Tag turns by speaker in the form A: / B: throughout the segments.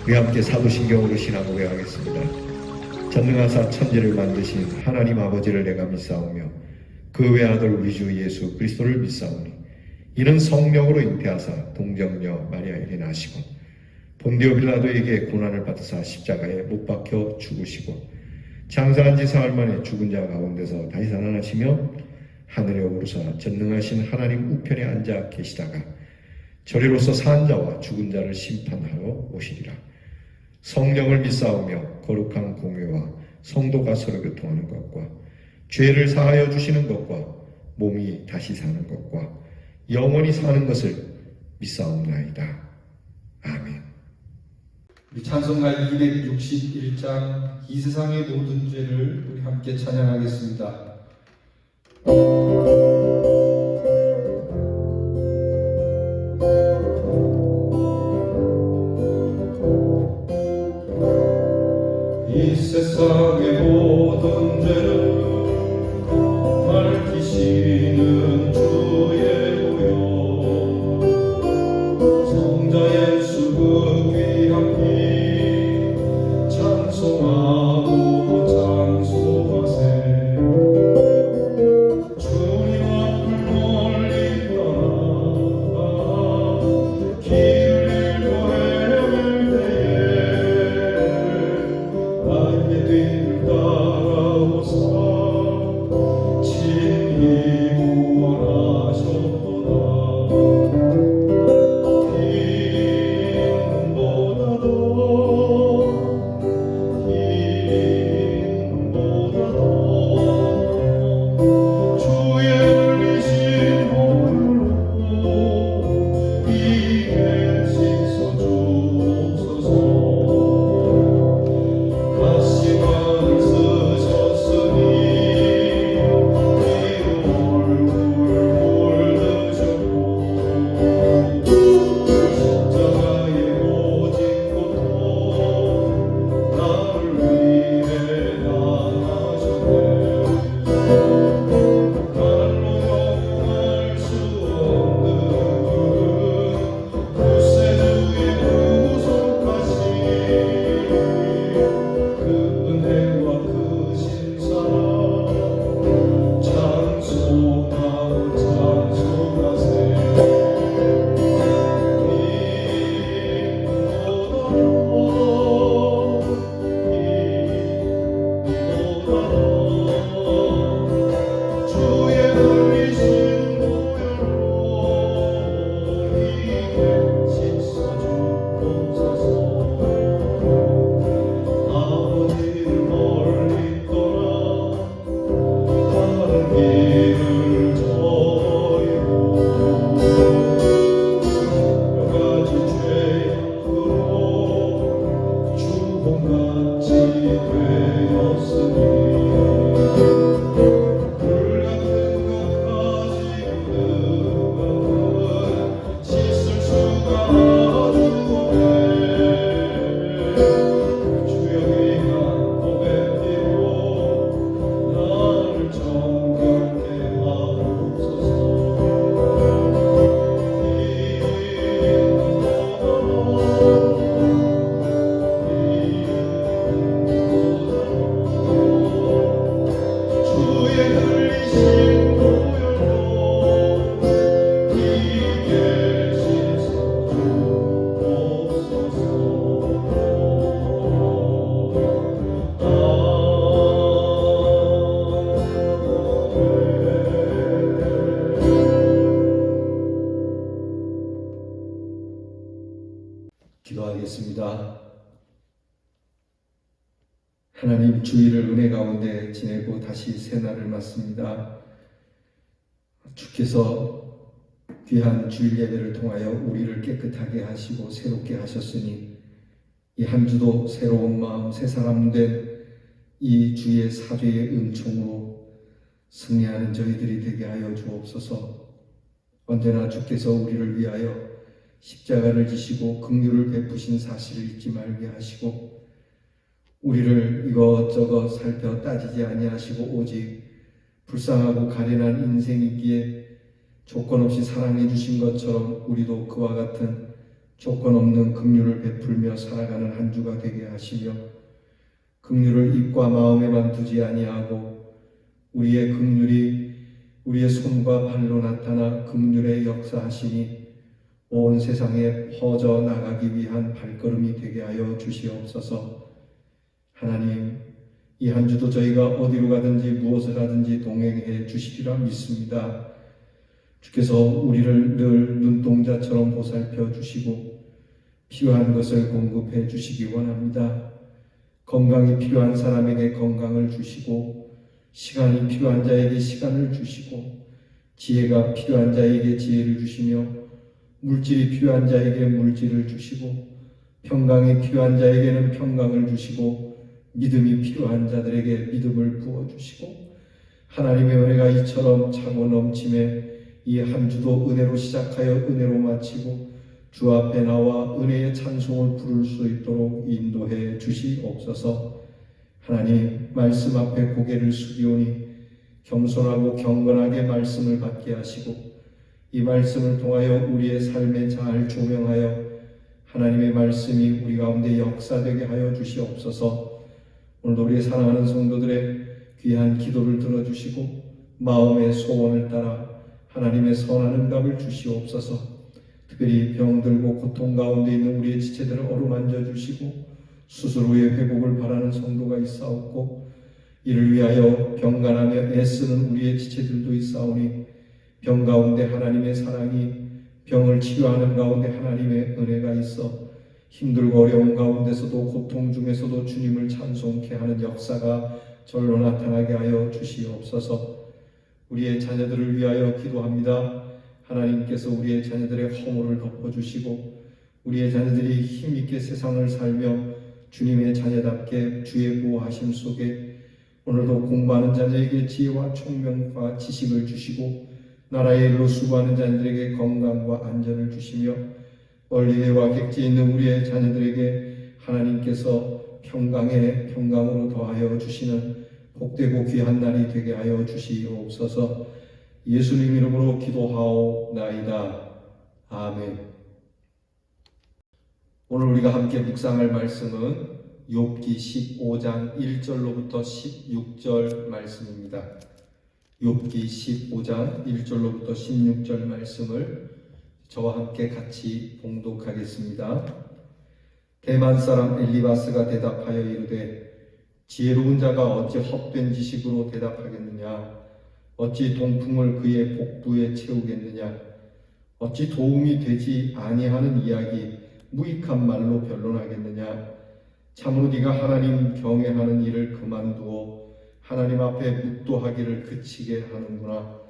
A: 우리 함께 사도신경으로 신앙 고백하겠습니다. 전능하사 천지를 만드신 하나님 아버지를 내가 믿사오며 그 외아들 우리 주 예수 그리스도를 믿사오니 이는 성령으로 잉태하사 동정녀 마리아에게 나시고 본디오 빌라도에게 고난을 받으사 십자가에 못 박혀 죽으시고 장사한 지 사흘 만에 죽은 자 가운데서 다시 살아나시며 하늘에 오르사 전능하신 하나님 우편에 앉아 계시다가 저리로서 산 자와 죽은 자를 심판하러 오시리라. 성령을 믿사오며 거룩한 공회와 성도가 서로 교통하는 것과 죄를 사하여 주시는 것과 몸이 다시 사는 것과 영원히 사는 것을 믿사옵나이다. 아멘.
B: 우리 찬송가 261장 이 세상의 모든 죄를 우리 함께 찬양하겠습니다. 이 세상의 모든 죄를 밝히시는 주의 보혈 성자 예수 그 귀한 피 찬송하고 찬송하세. 주님 앞을 멀리 떠나 길을 잃고 헤맬 때에 나의 뒤를 따라오사 친히 구원하셨도다. 기도하겠습니다. 하나님, 주일을 은혜 가운데 지내고 다시 새날을 맞습니다. 주께서 귀한 주일 예배를 통하여 우리를 깨끗하게 하시고 새롭게 하셨으니 이 한 주도 새로운 마음, 새 사람 된 이 주의 사죄의 은총으로 승리하는 저희들이 되게 하여 주옵소서. 언제나 주께서 우리를 위하여 십자가를 지시고 긍휼을 베푸신 사실을 잊지 말게 하시고 우리를 이것저것 살펴 따지지 아니하시고 오직 불쌍하고 가련한 인생이기에 조건 없이 사랑해 주신 것처럼 우리도 그와 같은 조건 없는 긍휼을 베풀며 살아가는 한 주가 되게 하시며 긍휼을 입과 마음에만 두지 아니하고 우리의 긍휼이 우리의 손과 발로 나타나 긍휼의 역사하시니 온 세상에 퍼져 나가기 위한 발걸음이 되게 하여 주시옵소서. 하나님, 이 한 주도 저희가 어디로 가든지 무엇을 하든지 동행해 주시리라 믿습니다. 주께서 우리를 늘 눈동자처럼 보살펴 주시고 필요한 것을 공급해 주시기 원합니다. 건강이 필요한 사람에게 건강을 주시고 시간이 필요한 자에게 시간을 주시고 지혜가 필요한 자에게 지혜를 주시며 물질이 필요한 자에게 물질을 주시고 평강이 필요한 자에게는 평강을 주시고 믿음이 필요한 자들에게 믿음을 부어주시고 하나님의 은혜가 이처럼 차고 넘침에 이 한 주도 은혜로 시작하여 은혜로 마치고 주 앞에 나와 은혜의 찬송을 부를 수 있도록 인도해 주시옵소서. 하나님, 말씀 앞에 고개를 숙이오니 겸손하고 경건하게 말씀을 받게 하시고 이 말씀을 통하여 우리의 삶에 잘 조명하여 하나님의 말씀이 우리 가운데 역사되게 하여 주시옵소서. 오늘도 우리의 사랑하는 성도들의 귀한 기도를 들어주시고 마음의 소원을 따라 하나님의 선한 응답을 주시옵소서. 특별히 병들고 고통 가운데 있는 우리의 지체들을 어루만져 주시고 수술 후의 회복을 바라는 성도가 있사옵고 이를 위하여 병간하며 애쓰는 우리의 지체들도 있사오니 병 가운데 하나님의 사랑이 병을 치료하는 가운데 하나님의 은혜가 있어 힘들고 어려운 가운데서도 고통 중에서도 주님을 찬송케 하는 역사가 절로 나타나게 하여 주시옵소서. 우리의 자녀들을 위하여 기도합니다. 하나님께서 우리의 자녀들의 허물을 덮어주시고 우리의 자녀들이 힘있게 세상을 살며 주님의 자녀답게 주의 보호하심 속에 오늘도 공부하는 자녀에게 지혜와 총명과 지식을 주시고 나라의 일로 수고하는 자녀들에게 건강과 안전을 주시며 멀리와 객지에 있는 우리의 자녀들에게 하나님께서 평강에 평강으로 더하여 주시는 복되고 귀한 날이 되게 하여 주시옵소서. 예수님 이름으로 기도하옵나이다. 아멘. 오늘 우리가 함께 묵상할 말씀은 욥기 15장 1절로부터 16절 말씀입니다. 욥기 15장 1절로부터 16절 말씀을 저와 함께 같이 봉독하겠습니다. 대만 사람 엘리바스가 대답하여 이르되 지혜로운 자가 어찌 헛된 지식으로 대답하겠느냐? 어찌 동풍을 그의 복부에 채우겠느냐? 어찌 도움이 되지 아니하는 이야기 무익한 말로 변론하겠느냐? 참으로 네가 하나님 경외하는 일을 그만두어 하나님 앞에 묵도하기를 그치게 하는구나.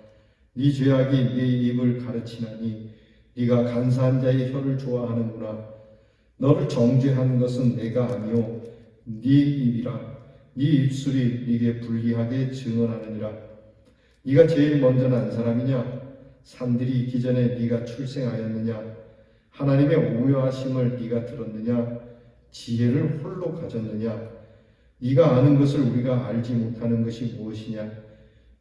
B: 네 죄악이 네 입을 가르치나니 네가 간사한 자의 혀를 좋아하는구나. 너를 정죄한 것은 내가 아니오 네 입이라. 네 입술이 네게 불리하게 증언하느니라. 네가 제일 먼저 난 사람이냐? 산들이 있기 전에 네가 출생하였느냐? 하나님의 오묘하심을 네가 들었느냐? 지혜를 홀로 가졌느냐? 네가 아는 것을 우리가 알지 못하는 것이 무엇이냐?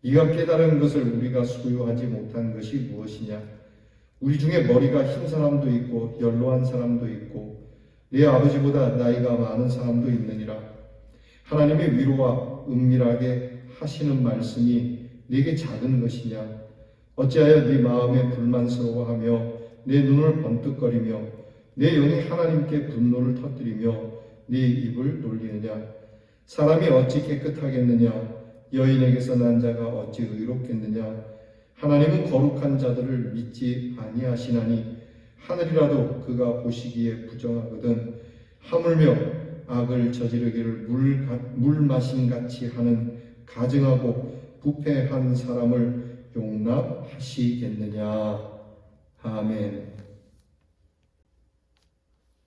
B: 네가 깨달은 것을 우리가 소유하지 못한 것이 무엇이냐? 우리 중에 머리가 흰 사람도 있고 연로한 사람도 있고 내 아버지보다 나이가 많은 사람도 있느니라. 하나님의 위로와 은밀하게 하시는 말씀이 네게 작은 것이냐? 어찌하여 네 마음에 불만스러워하며 내 눈을 번뜩거리며 내 영이 하나님께 분노를 터뜨리며 네 입을 놀리느냐? 사람이 어찌 깨끗하겠느냐? 여인에게서 난 자가 어찌 의롭겠느냐? 하나님은 거룩한 자들을 믿지 아니하시나니 하늘이라도 그가 보시기에 부정하거든. 하물며 악을 저지르기를 물 마심같이 하는 가증하고 부패한 사람을 용납하시겠느냐? 아멘.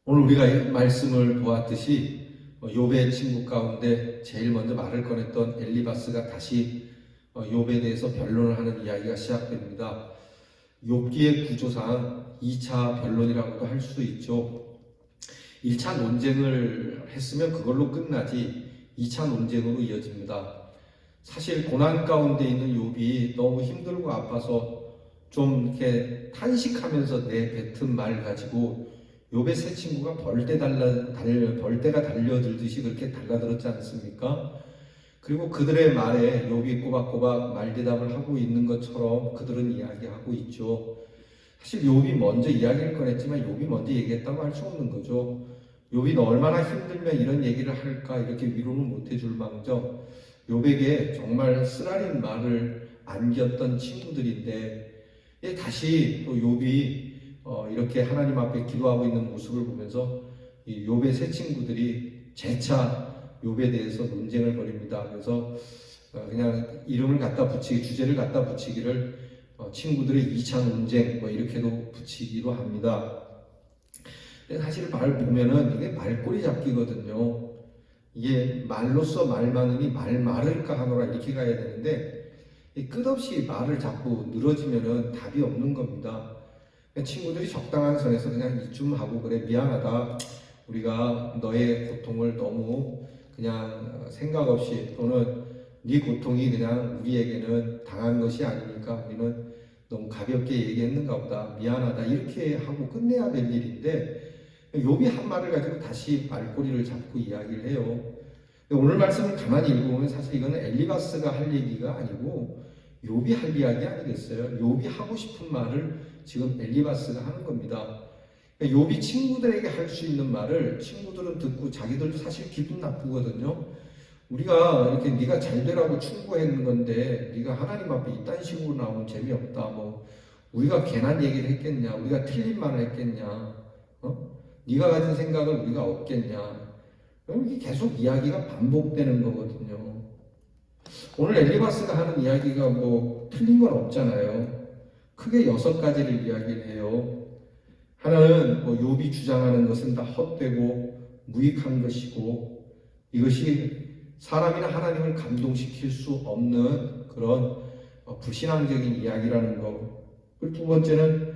B: 오늘 우리가 말씀을 보았듯이 욥의 친구 가운데 제일 먼저 말을 꺼냈던 엘리바스가 다시 욥에 대해서 변론을 하는 이야기가 시작됩니다. 욥기의 구조상 2차 변론이라고도 할 수도 있죠. 1차 논쟁을 했으면 그걸로 끝나지 2차 논쟁으로 이어집니다. 사실 고난 가운데 있는 욥이 너무 힘들고 아파서 좀 이렇게 탄식하면서 내뱉은 말 가지고 욥의 세 친구가 벌떼가 달려들듯이 그렇게 달라들었지 않습니까? 그리고 그들의 말에 욥이 꼬박꼬박 말대답을 하고 있는 것처럼 그들은 이야기하고 있죠. 사실 욥이 먼저 이야기를 꺼냈지만 욥이 먼저 얘기했다고 할 수 없는 거죠. 욥이 얼마나 힘들면 이런 얘기를 할까 이렇게 위로는 못 해줄 망정 욥에게 정말 쓰라린 말을 안겼던 친구들인데 다시 또 욥이 이렇게 하나님 앞에 기도하고 있는 모습을 보면서 이 욥의 세 친구들이 재차 욥에 대해서 논쟁을 벌입니다. 그래서 그냥 이름을 갖다 붙이기, 주제를 갖다 붙이기를 친구들의 2차 논쟁 뭐 이렇게도 붙이기도 합니다. 근데 사실 말 보면은 이게 말꼬리 잡기거든요. 이게 말로써 말 많으니 말 많을까 하노라 이렇게 가야 되는데 끝없이 말을 자꾸 늘어지면은 답이 없는 겁니다. 친구들이 적당한 선에서 그냥 이쯤 하고 그래 미안하다. 우리가 너의 고통을 너무 그냥 생각 없이 또는 네 고통이 그냥 우리에게는 당한 것이 아니니까 우리는 너무 가볍게 얘기했는가 보다 미안하다 이렇게 하고 끝내야 될 일인데 욥이 한 말을 가지고 다시 말꼬리를 잡고 이야기를 해요. 오늘 말씀을 가만히 읽어보면 사실 이거는 엘리바스가 할 얘기가 아니고 욥이 할 이야기 아니겠어요? 욥이 하고 싶은 말을 지금 엘리바스가 하는 겁니다. 욥이 친구들에게 할 수 있는 말을 친구들은 듣고 자기들도 사실 기분 나쁘거든요. 우리가 이렇게 네가 잘 되라고 충고했는 건데 네가 하나님 앞에 이딴 식으로 나오면 재미없다. 뭐 우리가 괜한 얘기를 했겠냐? 우리가 틀린 말을 했겠냐? 네가 가진 생각을 우리가 얻겠냐? 그럼 이게 계속 이야기가 반복되는 거거든요. 오늘 엘리바스가 하는 이야기가 뭐 틀린 건 없잖아요. 크게 6가지를 이야기를 해요. 하나는 뭐 욥이 주장하는 것은 다 헛되고 무익한 것이고 이것이 사람이나 하나님을 감동시킬 수 없는 그런 불신앙적인 이야기라는 것. 그리고 두 번째는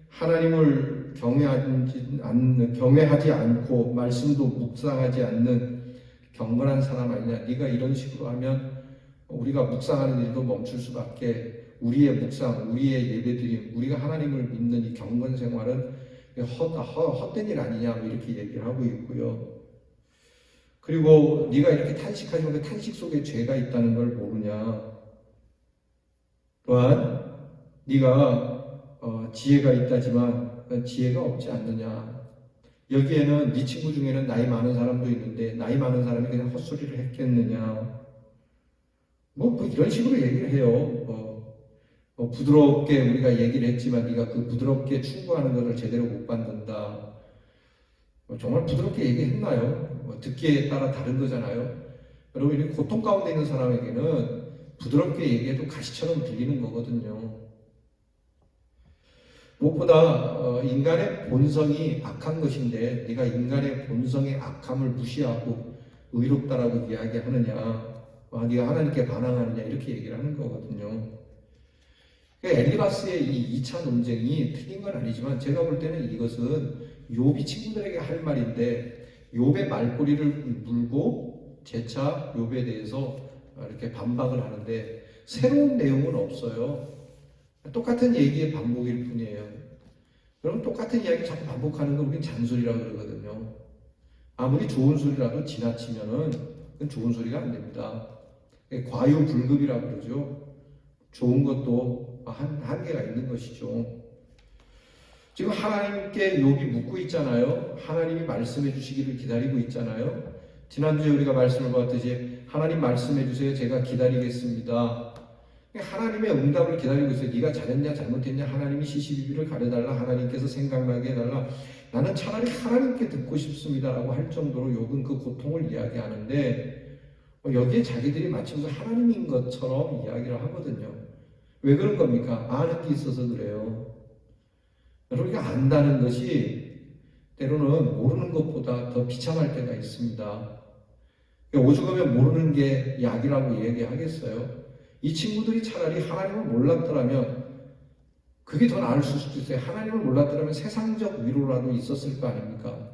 B: 하나님을 경외하지 않고 말씀도 묵상하지 않는 경건한 사람 아니냐. 네가 이런 식으로 하면 우리가 묵상하는 일도 멈출 수밖에. 우리의 묵상, 우리의 예배드림, 우리가 하나님을 믿는 이 경건 생활은 헛된 일 아니냐 뭐 이렇게 얘기를 하고 있고요. 그리고 네가 이렇게 탄식하지만 그 탄식 속에 죄가 있다는 걸 모르냐. 또한 네가 지혜가 있다지만 지혜가 없지 않느냐. 여기에는 네 친구 중에는 나이 많은 사람도 있는데 나이 많은 사람이 그냥 헛소리를 했겠느냐. 뭐 이런 식으로 얘기를 해요. 부드럽게 우리가 얘기를 했지만 네가 그 부드럽게 충고하는 것을 제대로 못 받는다. 정말 부드럽게 얘기했나요? 듣기에 따라 다른 거잖아요. 여러분, 이 고통 가운데 있는 사람에게는 부드럽게 얘기해도 가시처럼 들리는 거거든요. 무엇보다 인간의 본성이 악한 것인데 네가 인간의 본성의 악함을 무시하고 의롭다라고 이야기하느냐, 네가 하나님께 반항하느냐 이렇게 얘기를 하는 거거든요. 엘리바스의 이 2차 논쟁이 틀린 건 아니지만 제가 볼 때는 이것은 욥이 친구들에게 할 말인데 욥의 말꼬리를 물고 재차 욥에 대해서 이렇게 반박을 하는데 새로운 내용은 없어요. 똑같은 얘기의 반복일 뿐이에요. 여러분, 똑같은 이야기 자꾸 반복하는 거 우리는 잔소리라고 그러거든요. 아무리 좋은 소리라도 지나치면은 그건 좋은 소리가 안 됩니다. 과유불급이라고 그러죠. 좋은 것도 한계가 있는 것이죠. 지금 하나님께 욥이 묻고 있잖아요. 하나님이 말씀해 주시기를 기다리고 있잖아요. 지난주에 우리가 말씀을 봤듯이 하나님 말씀해 주세요. 제가 기다리겠습니다. 하나님의 응답을 기다리고 있어요. 네가 잘했냐 잘못했냐 하나님이 시시비비를 가려달라. 하나님께서 생각나게 해달라. 나는 차라리 하나님께 듣고 싶습니다라고 할 정도로 욥은 그 고통을 이야기하는데 여기에 자기들이 마치 무슨 하나님인 것처럼 이야기를 하거든요. 왜 그런 겁니까? 아는 게 있어서 그래요. 우리가 안다는 것이 때로는 모르는 것보다 더 비참할 때가 있습니다. 오죽하면 모르는 게 약이라고 얘기하겠어요? 이 친구들이 차라리 하나님을 몰랐더라면 그게 더 나을 수도 있어요. 하나님을 몰랐더라면 세상적 위로라도 있었을 거 아닙니까?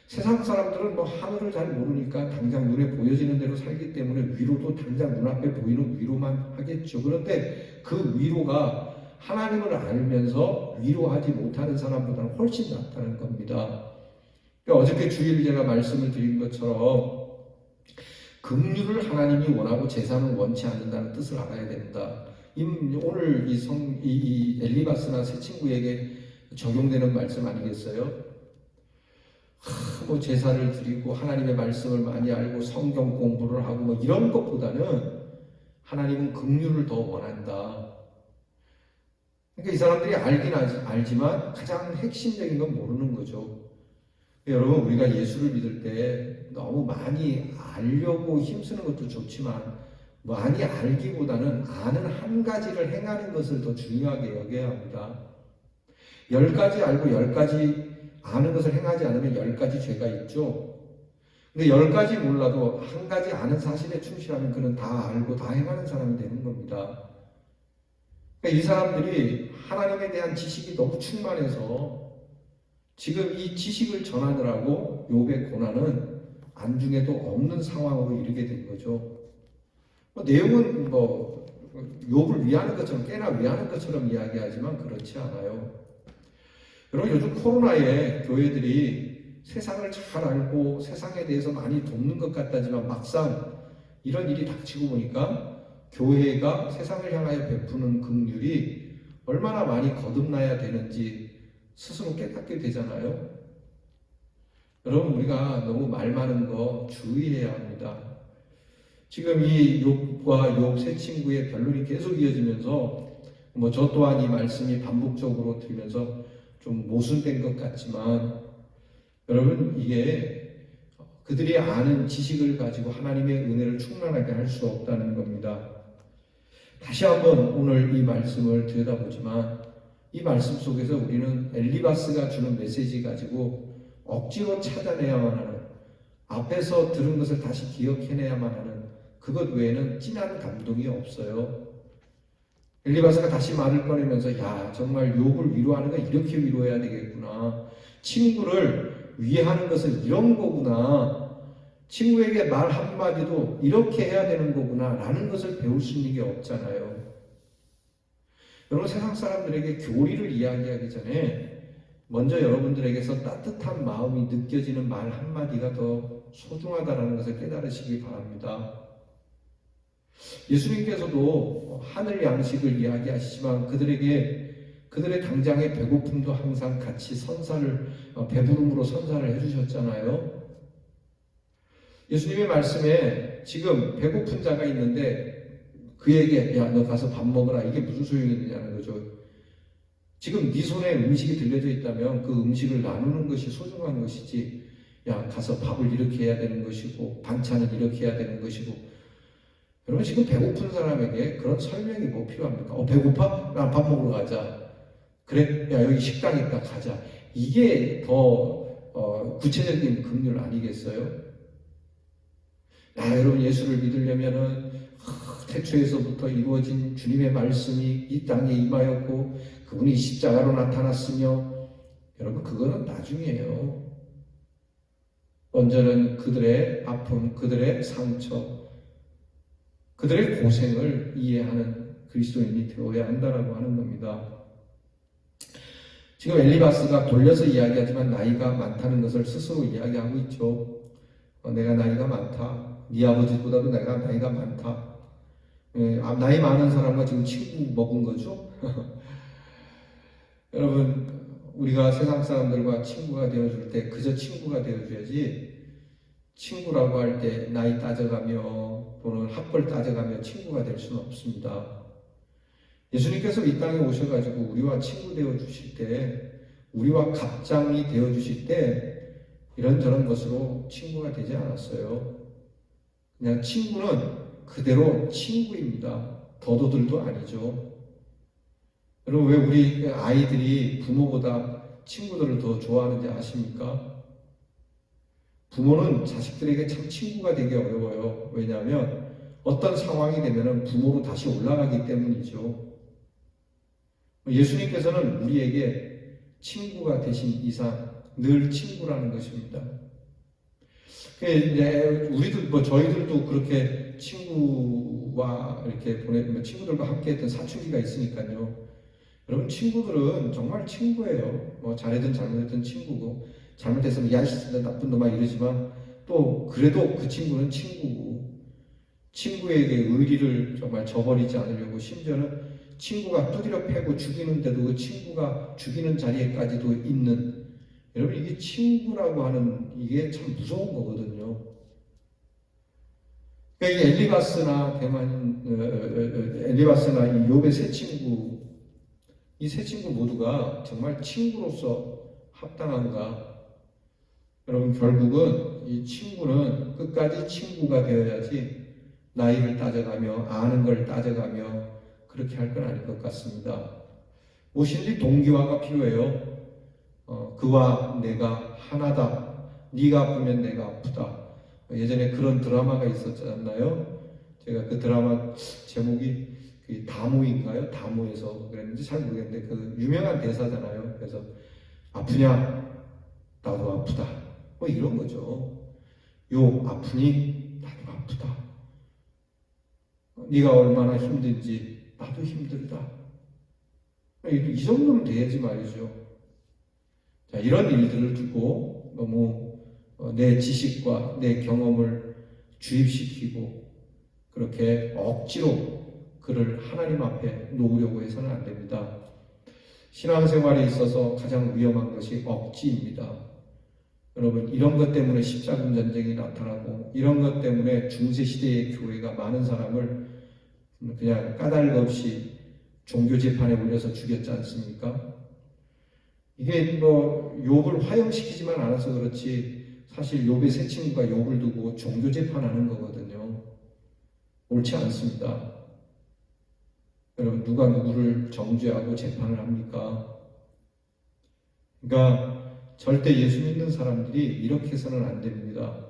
B: 세상 사람들은 뭐 하늘을 잘 모르니까 당장 눈에 보여지는 대로 살기 때문에 위로도 당장 눈앞에 보이는 위로만 하겠죠. 그런데 그 위로가 하나님을 알면서 위로하지 못하는 사람보다는 훨씬 낫다는 겁니다. 어저께 주일 제가 말씀을 드린 것처럼 긍휼을 하나님이 원하고 제사는 원치 않는다는 뜻을 알아야 됩니다. 오늘 이 엘리바스나 새 친구에게 적용되는 말씀 아니겠어요? 뭐 제사를 드리고 하나님의 말씀을 많이 알고 성경 공부를 하고 뭐 이런 것보다는 하나님은 긍휼을 더 원한다. 그러니까 이 사람들이 알긴 알지만 가장 핵심적인 건 모르는 거죠. 여러분, 우리가 예수를 믿을 때 너무 많이 알려고 힘쓰는 것도 좋지만 많이 알기보다는 아는 한 가지를 행하는 것을 더 중요하게 여겨야 합니다. 10가지 알고 10가지 아는 것을 행하지 않으면 10가지 죄가 있죠. 근데 10가지 몰라도 한 가지 아는 사실에 충실하면 그는 다 알고 다 행하는 사람이 되는 겁니다. 그러니까 이 사람들이 하나님에 대한 지식이 너무 충만해서 지금 이 지식을 전하느라고 욥의 고난은 안중에도 없는 상황으로 이르게 된 거죠. 내용은 욥을 위하는 것처럼 꽤나 위하는 것처럼 이야기하지만 그렇지 않아요. 여러분, 요즘 코로나에 교회들이 세상을 잘 알고 세상에 대해서 많이 돕는 것 같다지만 막상 이런 일이 닥치고 보니까 교회가 세상을 향하여 베푸는 긍휼이 얼마나 많이 거듭나야 되는지 스스로 깨닫게 되잖아요. 여러분, 우리가 너무 말 많은 거 주의해야 합니다. 지금 이 욥과 욥 세 친구의 변론이 계속 이어지면서 저 또한 이 말씀이 반복적으로 들으면서 좀 모순된 것 같지만 여러분, 이게 그들이 아는 지식을 가지고 하나님의 은혜를 충만하게 할 수 없다는 겁니다. 다시 한번 오늘 이 말씀을 들여다보지만 이 말씀 속에서 우리는 엘리바스가 주는 메시지 가지고 억지로 찾아내야만 하는, 앞에서 들은 것을 다시 기억해내야만 하는 그것 외에는 진한 감동이 없어요. 엘리바스가 다시 말을 꺼내면서 정말 욥을 위로하는 건 이렇게 위로해야 되겠구나. 친구를 위하는 것은 이런 거구나. 친구에게 말 한마디도 이렇게 해야 되는 거구나 라는 것을 배울 수 있는 게 없잖아요. 여러분, 세상 사람들에게 교리를 이야기하기 전에 먼저 여러분들에게서 따뜻한 마음이 느껴지는 말 한마디가 더 소중하다는 것을 깨달으시기 바랍니다. 예수님께서도 하늘 양식을 이야기하시지만 그들의 당장의 배고픔도 항상 같이 배부름으로 선사를 해주셨잖아요. 예수님의 말씀에 지금 배고픈 자가 있는데 그에게 너 가서 밥 먹어라, 이게 무슨 소용이 있느냐는 거죠. 지금 네 손에 음식이 들려져 있다면 그 음식을 나누는 것이 소중한 것이지, 가서 밥을 이렇게 해야 되는 것이고 반찬을 이렇게 해야 되는 것이고. 여러분, 지금 배고픈 사람에게 그런 설명이 뭐 필요합니까? 배고파? 밥 먹으러 가자. 그래? 여기 식당 있다, 가자. 이게 더 구체적인 긍휼 아니겠어요? 여러분, 예수를 믿으려면은 태초에서부터 이루어진 주님의 말씀이 이 땅에 임하였고 그분이 십자가로 나타났으며, 여러분, 그거는 나중이에요. 먼저는 그들의 아픔, 그들의 상처, 그들의 고생을 이해하는 그리스도인이 되어야 한다라고 하는 겁니다. 지금 엘리바스가 돌려서 이야기하지만 나이가 많다는 것을 스스로 이야기하고 있죠. 내가 나이가 많다. 네 아버지보다도 내가 나이가 많다. 나이 많은 사람과 지금 친구 먹은 거죠. 여러분, 우리가 세상 사람들과 친구가 되어줄 때 그저 친구가 되어줘야지, 친구라고 할 때 나이 따져가며 또는 학벌 따져가며 친구가 될 수는 없습니다. 예수님께서 이 땅에 오셔가지고 우리와 친구 되어주실 때, 우리와 갑장이 되어주실 때 이런저런 것으로 친구가 되지 않았어요. 그냥 친구는 그대로 친구입니다. 더도들도 아니죠. 여러분, 왜 우리 아이들이 부모보다 친구들을 더 좋아하는지 아십니까? 부모는 자식들에게 참 친구가 되기 어려워요. 왜냐하면 어떤 상황이 되면 부모로 다시 올라가기 때문이죠. 예수님께서는 우리에게 친구가 되신 이상 늘 친구라는 것입니다. 우리도 저희들도 그렇게 친구와 이렇게 친구들과 함께했던 사춘기가 있으니까요. 여러분, 친구들은 정말 친구예요. 잘했든 잘못했든 친구고, 잘못했으면 야이씨 나쁜 놈아 이러지만 또 그래도 그 친구는 친구고 친구에게 의리를 정말 저버리지 않으려고 심지어는 친구가 두드려 패고 죽이는데도 그 친구가 죽이는 자리에까지도 있는 여러분 이게 친구라고 하는 이게 참 무서운 거거든요. 그러니까 이 엘리바스나 엘리바스나 이 욥의 세 친구 이 세 친구 모두가 정말 친구로서 합당한가? 여러분 결국은 이 친구는 끝까지 친구가 되어야지 나이를 따져가며 아는 걸 따져가며 그렇게 할 건 아닐 것 같습니다. 무엇인지 동기화가 필요해요. 그와 내가 하나다. 네가 아프면 내가 아프다. 예전에 그런 드라마가 있었잖아요. 제가 그 드라마 제목이 그 다모인가요? 다모에서 그랬는지 잘 모르겠는데 그 유명한 대사잖아요. 그래서 아프냐? 나도 아프다. 뭐 이런 거죠. 요 아프니? 나도 아프다. 네가 얼마나 힘든지 나도 힘들다. 이 정도는 돼야지 말이죠. 자, 이런 일들을 두고 너무 내 지식과 내 경험을 주입시키고 그렇게 억지로 그를 하나님 앞에 놓으려고 해서는 안 됩니다. 신앙생활에 있어서 가장 위험한 것이 억지입니다. 여러분 이런 것 때문에 십자군 전쟁이 나타나고 이런 것 때문에 중세시대의 교회가 많은 사람을 그냥 까닭 없이 종교재판에 올려서 죽였지 않습니까? 이게 뭐 욥을 화형시키지만 않아서 그렇지 사실 욥의 세 친구가 욥을 두고 종교재판하는 거거든요. 옳지 않습니다. 여러분 누가 누구를 정죄하고 재판을 합니까? 그러니까 절대 예수 믿는 사람들이 이렇게 해서는 안 됩니다.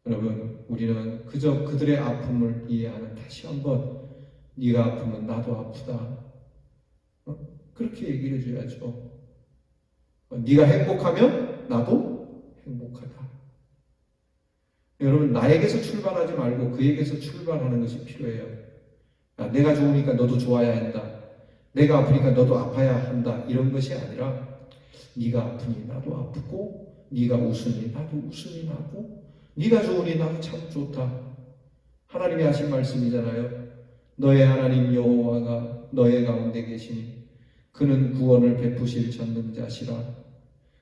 B: 여러분 우리는 그저 그들의 아픔을 이해하는 다시 한번 네가 아프면 나도 아프다. 그렇게 얘기를 해줘야죠. 네가 행복하면 나도 행복하다. 여러분 나에게서 출발하지 말고 그에게서 출발하는 것이 필요해요. 내가 좋으니까 너도 좋아야 한다. 내가 아프니까 너도 아파야 한다. 이런 것이 아니라 네가 아프니 나도 아프고 네가 웃으니 나도 웃음이 나고 네가 좋으니 나도 참 좋다. 하나님이 하신 말씀이잖아요. 너의 하나님 여호와가 너의 가운데 계시니 그는 구원을 베푸실 전능자시라.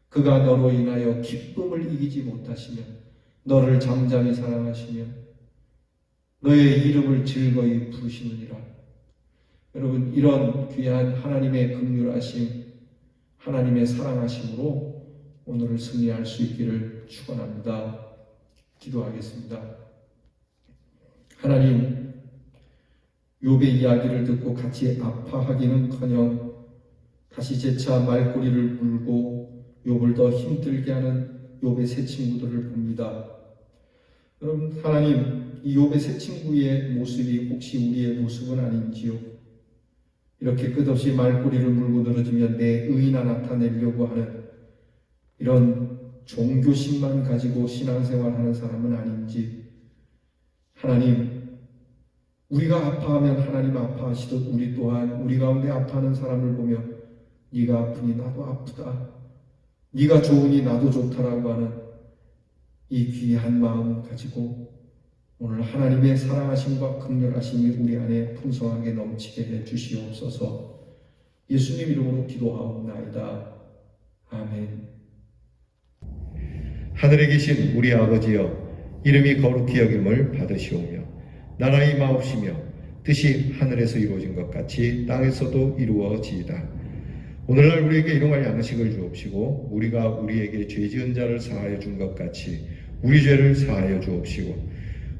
B: 그가 너로 인하여 기쁨을 이기지 못하시며 너를 잠잠히 사랑하시며 너의 이름을 즐거이 부르시느니라. 여러분 이런 귀한 하나님의 긍휼하심 하나님의 사랑하심으로 오늘을 승리할 수 있기를 축원합니다. 기도하겠습니다. 하나님 욥의 이야기를 듣고 같이 아파하기는커녕 다시 재차 말꼬리를 물고 욥을 더 힘들게 하는 욥의 세 친구들을 봅니다. 여러분 하나님 이 욥의 세 친구의 모습이 혹시 우리의 모습은 아닌지요? 이렇게 끝없이 말꼬리를 물고 늘어지며 내 의나 나타내려고 하는 이런 종교심만 가지고 신앙생활하는 사람은 아닌지 하나님 우리가 아파하면 하나님 아파하시듯 우리 또한 우리 가운데 아파하는 사람을 보며 네가 아프니 나도 아프다. 네가 좋으니 나도 좋다라고 하는 이 귀한 마음 가지고 오늘 하나님의 사랑하심과 긍휼하심이 우리 안에 풍성하게 넘치게 해 주시옵소서. 예수님 이름으로 기도하옵나이다. 아멘.
A: 하늘에 계신 우리 아버지여 이름이 거룩히 여김을 받으시오며 나라가 임하옵시며 뜻이 하늘에서 이루어진 것 같이 땅에서도 이루어지이다. 오늘날 우리에게 일용할 양식을 주옵시고 우리가 우리에게 죄 지은 자를 사하여 준 것 같이 우리 죄를 사하여 주옵시고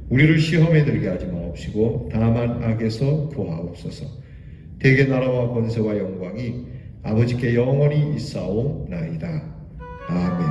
A: 우리를 시험에 들게 하지 마옵시고 다만 악에서 구하옵소서. 대개 나라와 권세와 영광이 아버지께 영원히 있사옵나이다. 아멘.